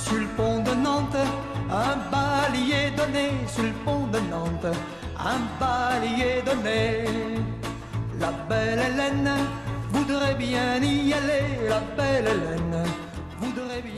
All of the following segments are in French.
sur le pont de Nantes, un balayer donné sur le pont de Nantes, un balayer donné. La belle Hélène voudrait bien y aller, la belle Hélène voudrait bien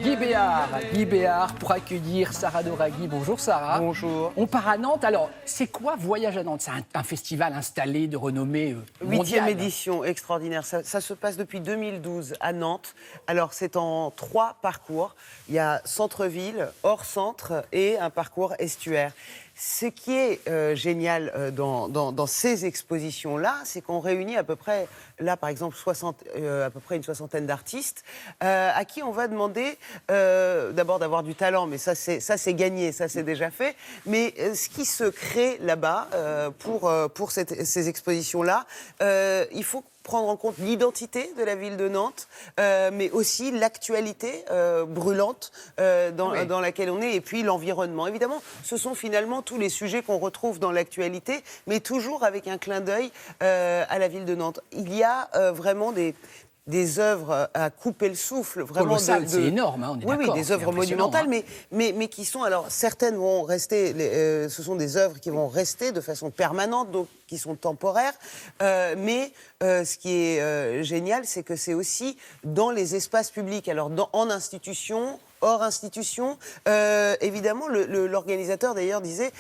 Guy Béard pour accueillir Sarah Doraghi. Bonjour Sarah. Bonjour. On part à Nantes. Alors, c'est quoi Voyage à Nantes? C'est un festival installé de renommée mondiale. 8e édition, extraordinaire. Ça se passe depuis 2012 à Nantes. Alors, c'est en 3 parcours. Il y a centre-ville, hors centre et un parcours estuaire. Ce qui est génial dans ces expositions-là, c'est qu'on réunit à peu près, là par exemple, à peu près une soixantaine d'artistes, à qui on va demander d'abord d'avoir du talent, mais ça c'est gagné, ça c'est déjà fait. Mais ce qui se crée là-bas pour ces expositions-là, il faut prendre en compte l'identité de la ville de Nantes, mais aussi l'actualité brûlante dans laquelle on est, et puis l'environnement. Évidemment, ce sont finalement tous les sujets qu'on retrouve dans l'actualité, mais toujours avec un clin d'œil à la ville de Nantes. Il y a vraiment des œuvres à couper le souffle, vraiment. Colossal, c'est énorme, hein, on est d'accord. Oui, des œuvres monumentales, hein. mais qui sont, alors certaines vont rester, ce sont des œuvres qui vont rester de façon permanente, donc qui sont temporaires, mais ce qui est génial, c'est que c'est aussi dans les espaces publics, alors en institution, hors institution. Évidemment, l'organisateur d'ailleurs disait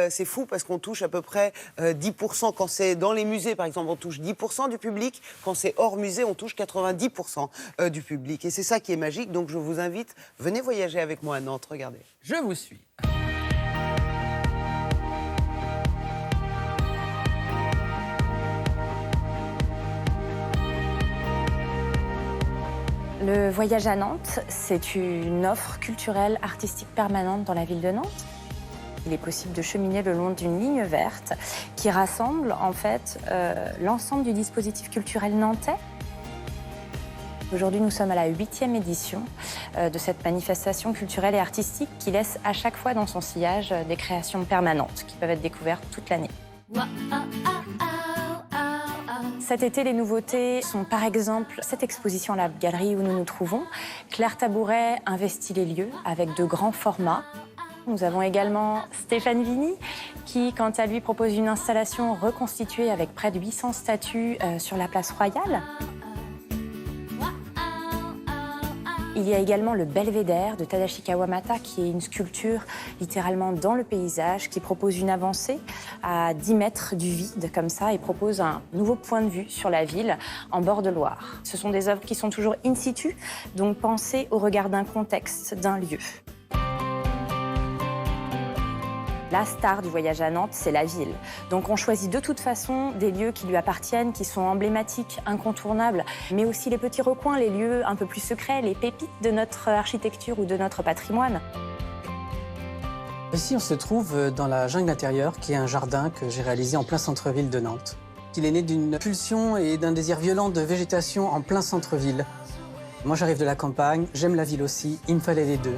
c'est fou parce qu'on touche à peu près 10%. Quand c'est dans les musées, par exemple, on touche 10% du public. Quand c'est hors musée, on touche 90% du public. Et c'est ça qui est magique. Donc je vous invite, venez voyager avec moi à Nantes, regardez. Je vous suis. Le voyage à Nantes, c'est une offre culturelle, artistique permanente dans la ville de Nantes. Il est possible de cheminer le long d'une ligne verte qui rassemble en fait l'ensemble du dispositif culturel nantais. Aujourd'hui, nous sommes à la 8e édition de cette manifestation culturelle et artistique qui laisse à chaque fois dans son sillage des créations permanentes qui peuvent être découvertes toute l'année. Cet été, les nouveautés sont par exemple cette exposition à la galerie où nous nous trouvons. Claire Tabouret investit les lieux avec de grands formats. Nous avons également Stéphane Vigny qui, quant à lui, propose une installation reconstituée avec près de 800 statues sur la place Royale. Il y a également le Belvédère de Tadashi Kawamata, qui est une sculpture littéralement dans le paysage, qui propose une avancée à 10 mètres du vide, comme ça, et propose un nouveau point de vue sur la ville en bord de Loire. Ce sont des œuvres qui sont toujours in situ, donc pensées au regard d'un contexte, d'un lieu. La star du voyage à Nantes, c'est la ville. Donc on choisit de toute façon des lieux qui lui appartiennent, qui sont emblématiques, incontournables, mais aussi les petits recoins, les lieux un peu plus secrets, les pépites de notre architecture ou de notre patrimoine. Ici, on se trouve dans la jungle intérieure, qui est un jardin que j'ai réalisé en plein centre-ville de Nantes. Il est né d'une pulsion et d'un désir violent de végétation en plein centre-ville. Moi, j'arrive de la campagne, j'aime la ville aussi, il me fallait les deux.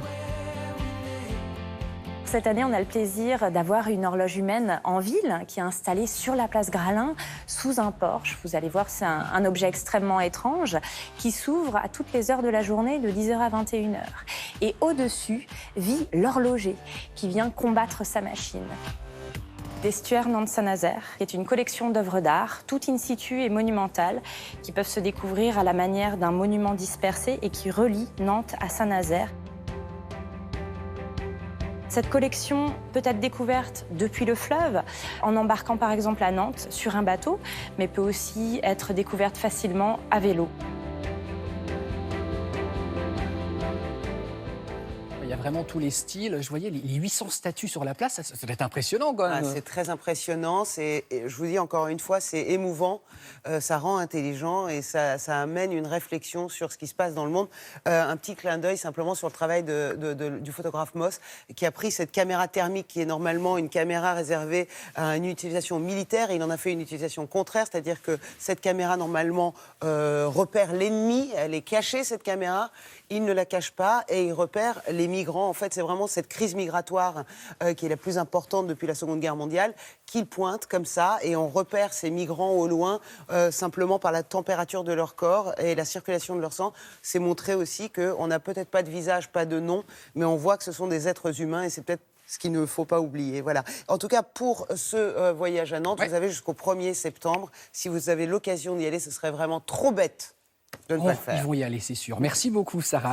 Cette année, on a le plaisir d'avoir une horloge humaine en ville qui est installée sur la place Gralin, sous un porche. Vous allez voir, c'est un objet extrêmement étrange qui s'ouvre à toutes les heures de la journée, de 10h à 21h. Et au-dessus vit l'horloger qui vient combattre sa machine. D'Estuaire Nantes-Saint-Nazaire, qui est une collection d'œuvres d'art, toutes in situ et monumentales, qui peuvent se découvrir à la manière d'un monument dispersé et qui relie Nantes à Saint-Nazaire. Cette collection peut être découverte depuis le fleuve, en embarquant par exemple à Nantes sur un bateau, mais peut aussi être découverte facilement à vélo. Il y a vraiment tous les styles. Je voyais les 800 statues sur la place, ça doit être impressionnant quand même. C'est très impressionnant, je vous dis encore une fois, c'est émouvant, ça rend intelligent et ça amène une réflexion sur ce qui se passe dans le monde. Un petit clin d'œil simplement sur le travail du photographe Moss qui a pris cette caméra thermique qui est normalement une caméra réservée à une utilisation militaire et il en a fait une utilisation contraire, c'est-à-dire que cette caméra normalement repère l'ennemi, elle est cachée cette caméra. il ne la cache pas et il repère les migrants. En fait, c'est vraiment cette crise migratoire qui est la plus importante depuis la Seconde Guerre mondiale qu'il pointe comme ça et on repère ces migrants au loin simplement par la température de leur corps et la circulation de leur sang. C'est montrer aussi qu'on n'a peut-être pas de visage, pas de nom, mais on voit que ce sont des êtres humains et c'est peut-être ce qu'il ne faut pas oublier. Voilà. En tout cas, pour ce voyage à Nantes, vous avez jusqu'au 1er septembre. Si vous avez l'occasion d'y aller, ce serait vraiment trop bête de ne pas le faire. Ils vont y aller, c'est sûr. Merci beaucoup, Sarah.